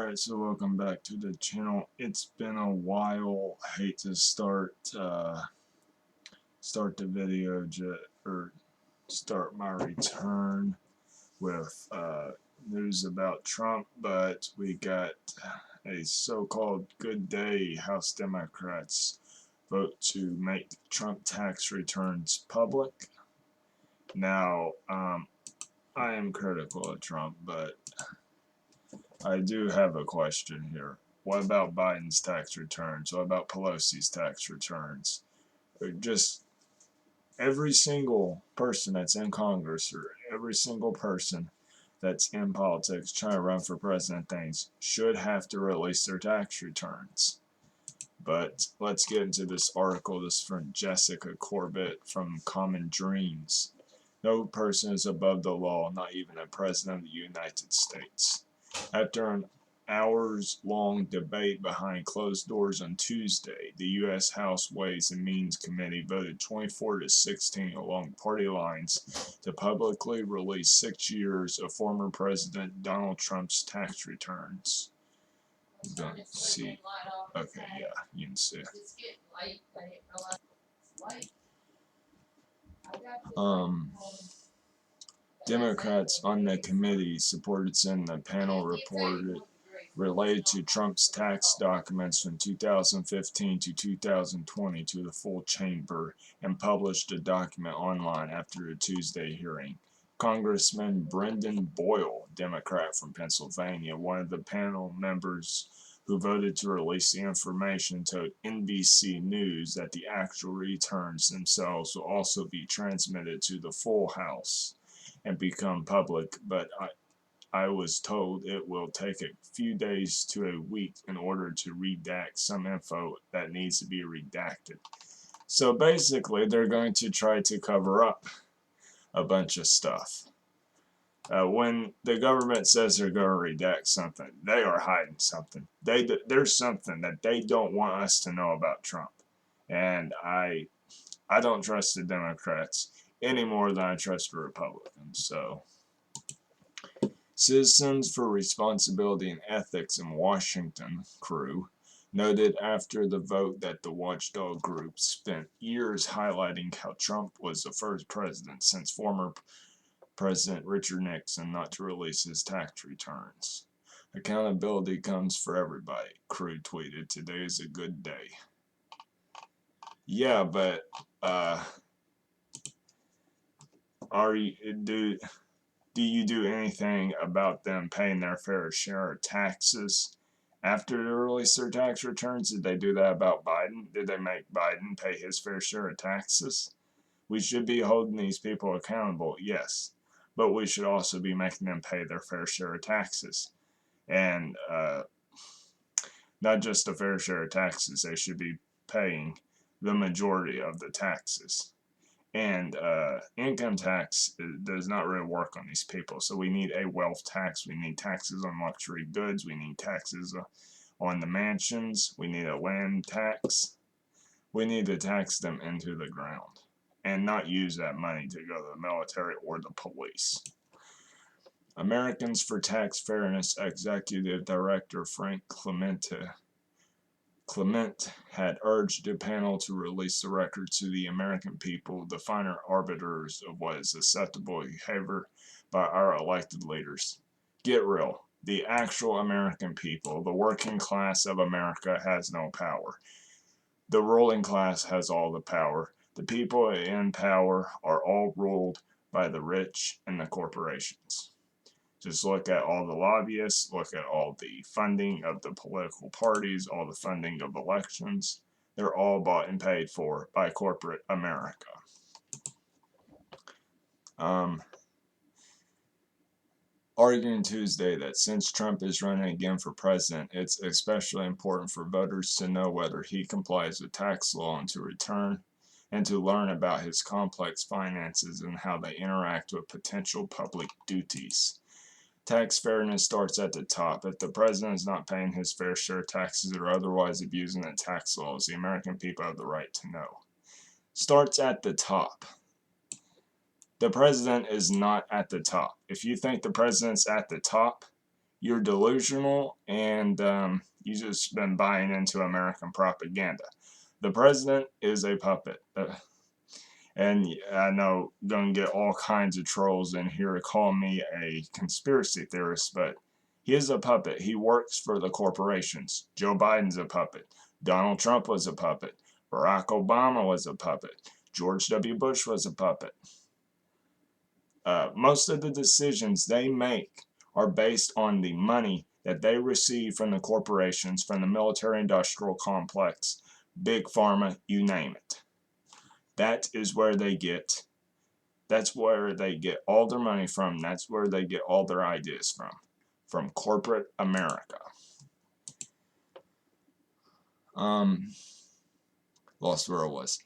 Alright, so welcome back to the channel. It's been a while. I hate to start the video or start my return with news about Trump, but we got a so-called good day. House Democrats vote to make Trump tax returns public. Now, I am critical of Trump, but I do have a question here. What about Biden's tax returns? What about Pelosi's tax returns? Or just every single person that's in Congress or every single person that's in politics trying to run for president things should have to release their tax returns. But let's get into this article. This is from Jessica Corbett from Common Dreams. No person is above the law, not even the President of the United States. After an hours-long debate behind closed doors on Tuesday, the U.S. House Ways and Means Committee voted 24-16 along party lines to publicly release 6 years of former President Donald Trump's tax returns. Don't see. Okay, yeah, you can see. Democrats on the committee supported sending the panel reported related to Trump's tax documents from 2015 to 2020 to the full chamber and published a document online after a Tuesday hearing. Congressman Brendan Boyle, Democrat from Pennsylvania, one of the panel members who voted to release the information, told NBC News that the actual returns themselves will also be transmitted to the full House and become public, but I was told it will take a few days to a week in order to redact some info that needs to be redacted. So basically, they're going to try to cover up a bunch of stuff. When the government says they're going to redact something, they are hiding something. There's something that they don't want us to know about Trump. And I don't trust the Democrats any more than I trust the Republicans. So, Citizens for Responsibility and Ethics in Washington crew noted after the vote that the watchdog group spent years highlighting how Trump was the first president since former President Richard Nixon not to release his tax returns. Accountability comes for everybody, crew tweeted. Today is a good day. Yeah, but do you do anything about them paying their fair share of taxes after they release their tax returns? Did they do that about Biden? Did they make Biden pay his fair share of taxes? We should be holding these people accountable, yes, but we should also be making them pay their fair share of taxes. And not just a fair share of taxes, they should be paying the majority of the taxes. And income tax does not really work on these people. So we need a wealth tax. We need taxes on luxury goods. We need taxes on the mansions. We need a land tax. We need to tax them into the ground and not use that money to go to the military or the police. Americans for Tax Fairness Executive Director Frank Clement had urged the panel to release the record to the American people, the finer arbiters of what is acceptable behavior by our elected leaders. Get real. The actual American people, the working class of America, has no power. The ruling class has all the power. The people in power are all ruled by the rich and the corporations. Just look at all the lobbyists, look at all the funding of the political parties, all the funding of elections. They're all bought and paid for by corporate America. Arguing Tuesday that since Trump is running again for president, it's especially important for voters to know whether he complies with tax law and to return and to learn about his complex finances and how they interact with potential public duties. Tax fairness starts at the top. If the president is not paying his fair share of taxes or otherwise abusing the tax laws, the American people have the right to know. Starts at the top. The president is not at the top. If you think the president's at the top, you're delusional, and you just been buying into American propaganda. The president is a puppet. And I know I'm going to get all kinds of trolls in here to call me a conspiracy theorist, but he is a puppet. He works for the corporations. Joe Biden's a puppet. Donald Trump was a puppet. Barack Obama was a puppet. George W. Bush was a puppet. Most of the decisions they make are based on the money that they receive from the corporations, from the military-industrial complex, big pharma, you name it. That is where they get, that's where they get all their money from. That's where they get all their ideas from corporate America. Lost where I was.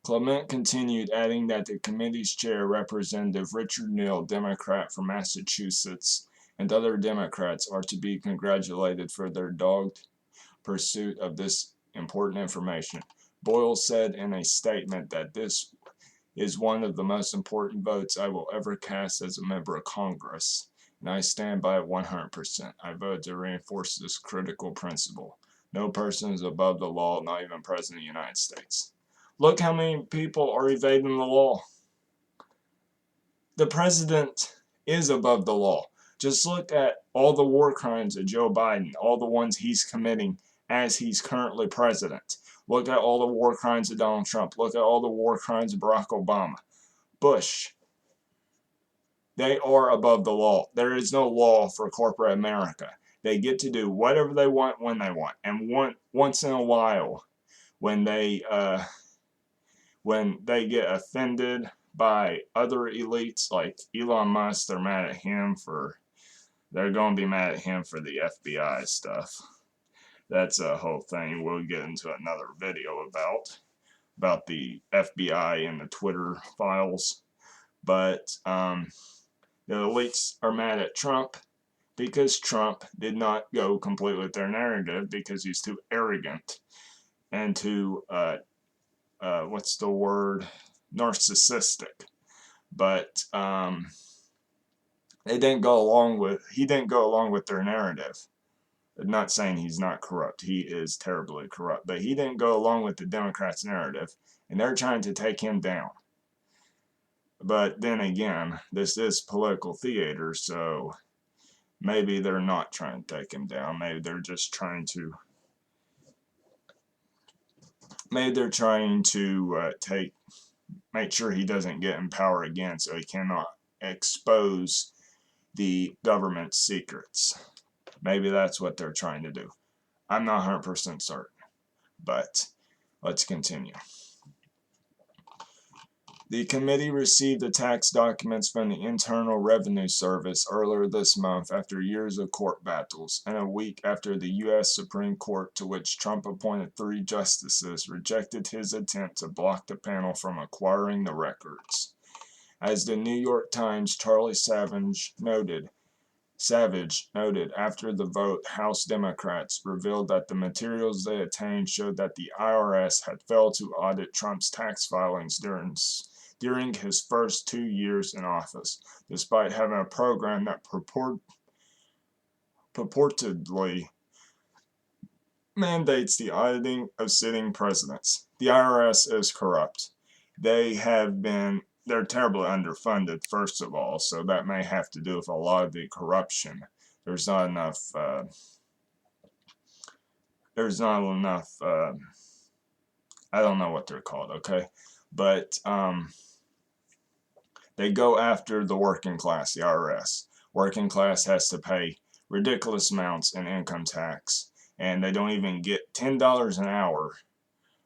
Clement continued, adding that the committee's chair, Representative Richard Neal, Democrat from Massachusetts, and other Democrats are to be congratulated for their dogged pursuit of this important information. Boyle said in a statement that this is one of the most important votes I will ever cast as a member of Congress, and I stand by it 100%. I vote to reinforce this critical principle. No person is above the law, not even President of the United States. Look how many people are evading the law. The president is above the law. Just look at all the war crimes of Joe Biden, all the ones he's committing as he's currently president. Look at all the war crimes of Donald Trump. Look at all the war crimes of Barack Obama. Bush. They are above the law. There is no law for corporate America. They get to do whatever they want when they want. And once in a while, when they get offended by other elites like Elon Musk, they're going to be mad at him for the FBI stuff. That's a whole thing we'll get into another video about the FBI and the Twitter files. But the elites are mad at Trump because Trump did not go completely with their narrative because he's too arrogant and too, what's the word, narcissistic. But he didn't go along with their narrative. I'm not saying he's not corrupt. He is terribly corrupt. But he didn't go along with the Democrats' narrative, and they're trying to take him down. But then again, this is political theater, so maybe they're not trying to take him down. Maybe they're just trying to make sure he doesn't get in power again so he cannot expose the government's secrets. Maybe that's what they're trying to do. I'm not 100% certain, but let's continue. The committee received the tax documents from the Internal Revenue Service earlier this month after years of court battles, and a week after the U.S. Supreme Court, to which Trump appointed 3 justices, rejected his attempt to block the panel from acquiring the records. As the New York Times' Charlie Savage noted after the vote, House Democrats revealed that the materials they obtained showed that the IRS had failed to audit Trump's tax filings during his first 2 years in office, despite having a program that purportedly mandates the auditing of sitting presidents. The IRS is corrupt. They're terribly underfunded, first of all, so that may have to do with a lot of the corruption. There's not enough, I don't know what they're called, okay? But, they go after the working class, the IRS. Working class has to pay ridiculous amounts in income tax, and they don't even get $10 an hour,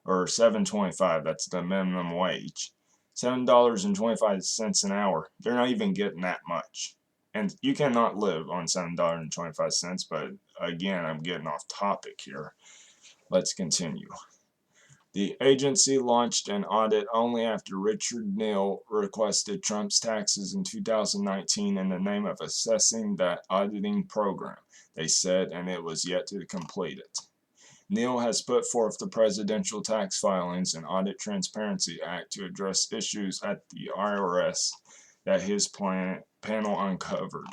or $7.25, that's the minimum wage. $7.25 an hour. They're not even getting that much. And you cannot live on $7.25, but again, I'm getting off topic here. Let's continue. The agency launched an audit only after Richard Neal requested Trump's taxes in 2019 in the name of assessing that auditing program, they said, and it was yet to complete it. Neal has put forth the Presidential Tax Filings and Audit Transparency Act to address issues at the IRS that his panel uncovered.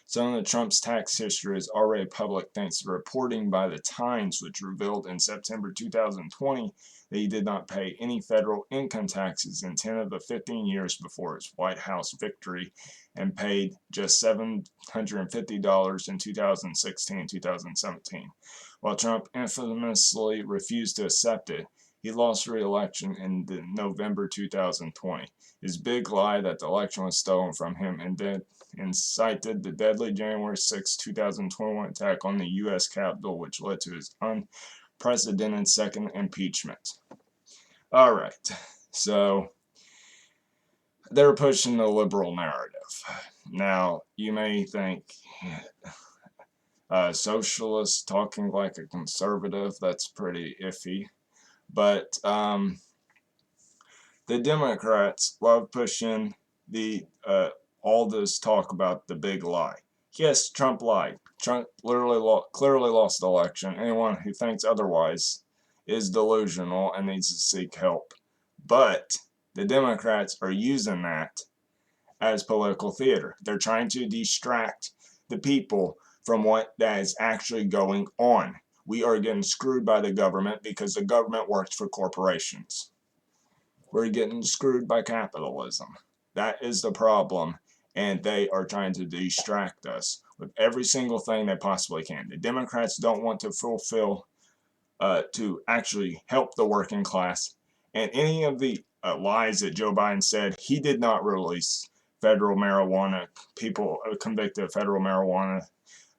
Some of Trump's tax history is already public thanks to reporting by the Times, which revealed in September 2020 that he did not pay any federal income taxes in 10 of the 15 years before his White House victory, and paid just $750 in 2016 and 2017. While Trump infamously refused to accept it, he lost re-election in November 2020. His big lie that the election was stolen from him incited the deadly January 6, 2021 attack on the U.S. Capitol, which led to his unprecedented second impeachment. All right, so they're pushing the liberal narrative. Now, you may think, socialist talking like a conservative, that's pretty iffy. But the Democrats love pushing the all this talk about the big lie. Yes, Trump lied. Trump clearly lost the election. Anyone who thinks otherwise is delusional and needs to seek help. But the Democrats are using that as political theater. They're trying to distract the people from what that is actually going on. We are getting screwed by the government because the government works for corporations. We're getting screwed by capitalism. That is the problem, and they are trying to distract us with every single thing they possibly can. The Democrats don't want to to actually help the working class, and any of the lies that Joe Biden said, he did not release federal marijuana, people convicted of federal marijuana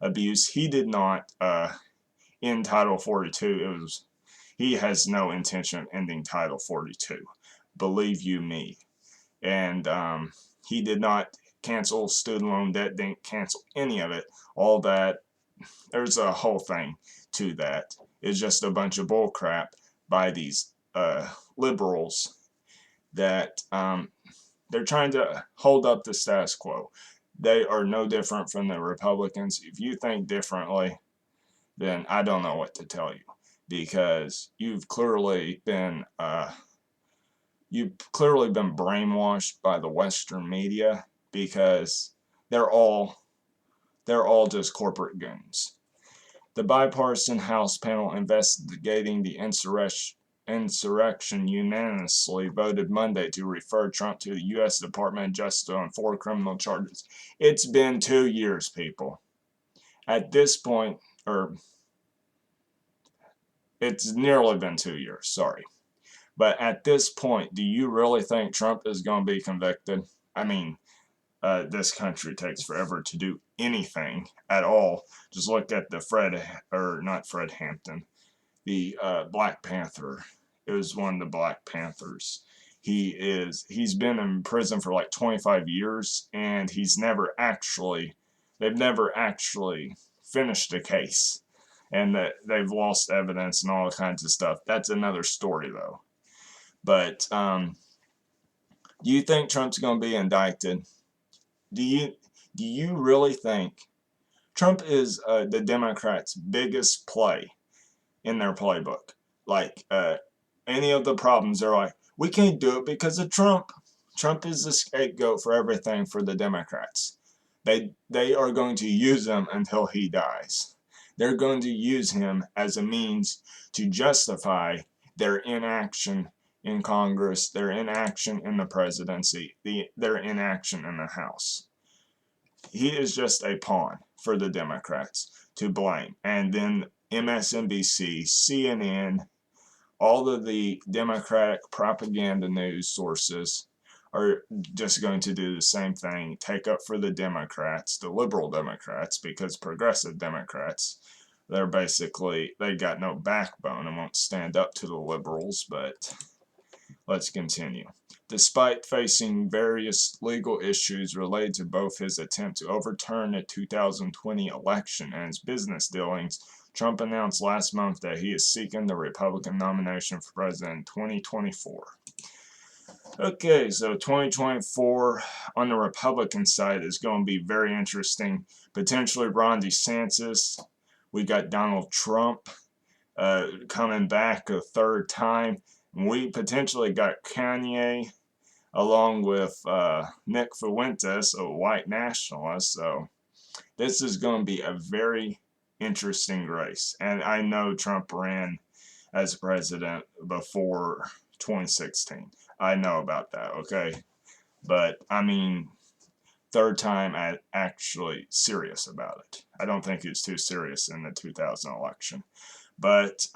abuse. He did not end Title 42. He has no intention of ending Title 42. Believe you me. And he did not cancel student loan debt, didn't cancel any of it. All that, there's a whole thing to that. It's just a bunch of bull crap by these liberals that they're trying to hold up the status quo. They are no different from the Republicans. If you think differently, then I don't know what to tell you, because you've clearly been brainwashed by the Western media, because they're all just corporate goons. The bipartisan House panel investigating the insurrection unanimously voted Monday to refer Trump to the U.S. Department of Justice on 4 criminal charges. It's been 2 years, people. At this point, or it's nearly been 2 years, sorry. But at this point, do you really think Trump is going to be convicted? I mean, this country takes forever to do anything at all. Just look at the not Fred Hampton, the Black Panther. It was one of the Black Panthers. He's been in prison for like 25 years, and they've never actually finished the case, and that they've lost evidence and all kinds of stuff. That's another story, though. But do you think Trump's going to be indicted? Do you really think Trump is the Democrats' biggest play in their playbook? Like any of the problems, they're like, we can't do it because of Trump. Trump is the scapegoat for everything for the Democrats. They are going to use him until he dies. They're going to use him as a means to justify their inaction in Congress, their inaction in the presidency, their inaction in the House. He is just a pawn for the Democrats to blame. And then MSNBC, CNN, all of the Democratic propaganda news sources are just going to do the same thing, take up for the Democrats, the liberal Democrats, because progressive Democrats, they got no backbone and won't stand up to the liberals. But let's continue. Despite facing various legal issues related to both his attempt to overturn the 2020 election and his business dealings, Trump announced last month that he is seeking the Republican nomination for president in 2024. Okay, so 2024 on the Republican side is going to be very interesting. Potentially Ron DeSantis. We got Donald Trump coming back a third time. We potentially got Kanye along with Nick Fuentes, a white nationalist. So this is going to be a very interesting race. And I know Trump ran as president before 2016. I know about that, okay? But, I mean, third time I actually serious about it. I don't think it's too serious in the 2000 election. But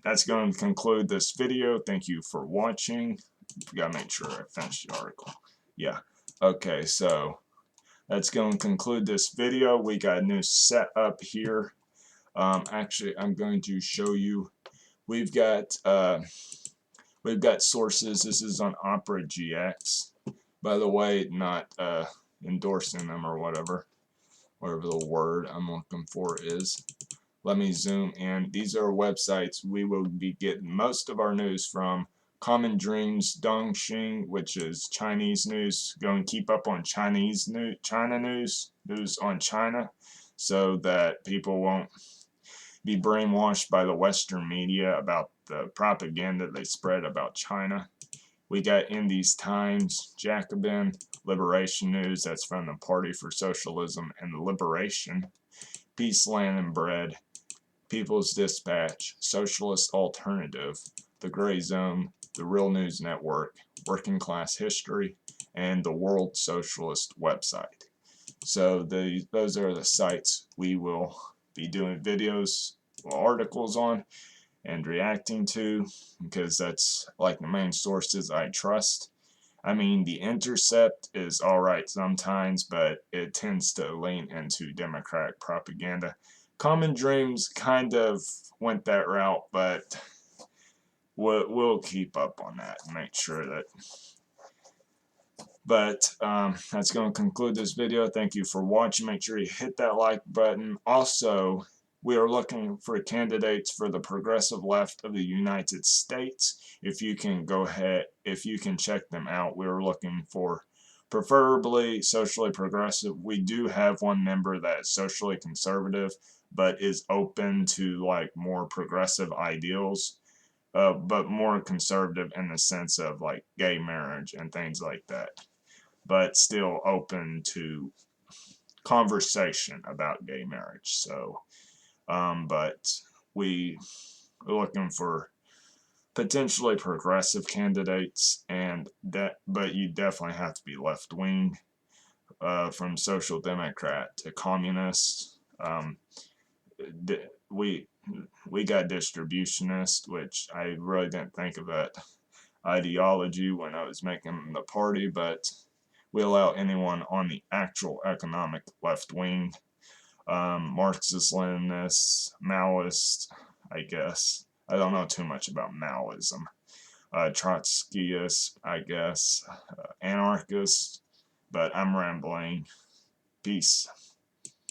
that's going to conclude this video. Thank you for watching. Gotta make sure I finish the article. Yeah. Okay, so that's going to conclude this video. We got a new setup here. Actually, I'm going to show you. We've got sources. This is on Opera GX. By the way, not endorsing them or whatever the word I'm looking for is. Let me zoom in. These are websites we will be getting most of our news from. Common Dreams Dongxing, which is Chinese news. Go and keep up on Chinese news, China news on China, so that people won't be brainwashed by the Western media about the propaganda they spread about China. We got In These Times, Jacobin, Liberation News, that's from the Party for Socialism and the Liberation, Peace, Land, and Bread, People's Dispatch, Socialist Alternative, The Gray Zone, The Real News Network, Working Class History, and the World Socialist website. So those are the sites we will be doing videos or articles on and reacting to, because that's like the main sources I trust. I mean, The Intercept is alright sometimes, but it tends to lean into Democratic propaganda. Common Dreams kind of went that route, but we'll keep up on that and make sure that. But that's going to conclude this video. Thank you for watching. Make sure you hit that like button. Also, we are looking for candidates for the progressive left of the United States. If you can go ahead, if you can check them out, we're looking for preferably socially progressive. We do have one member that is socially conservative, but is open to like more progressive ideals, but more conservative in the sense of like gay marriage and things like that, but still open to conversation about gay marriage. So but we're looking for potentially progressive candidates, and but you definitely have to be left wing, from social democrat to communist. We got distributionist, which I really didn't think of that ideology when I was making the party, but we allow anyone on the actual economic left wing. Marxist-Leninist, Maoist, I guess. I don't know too much about Maoism. Trotskyist, I guess. Anarchist, but I'm rambling. Peace.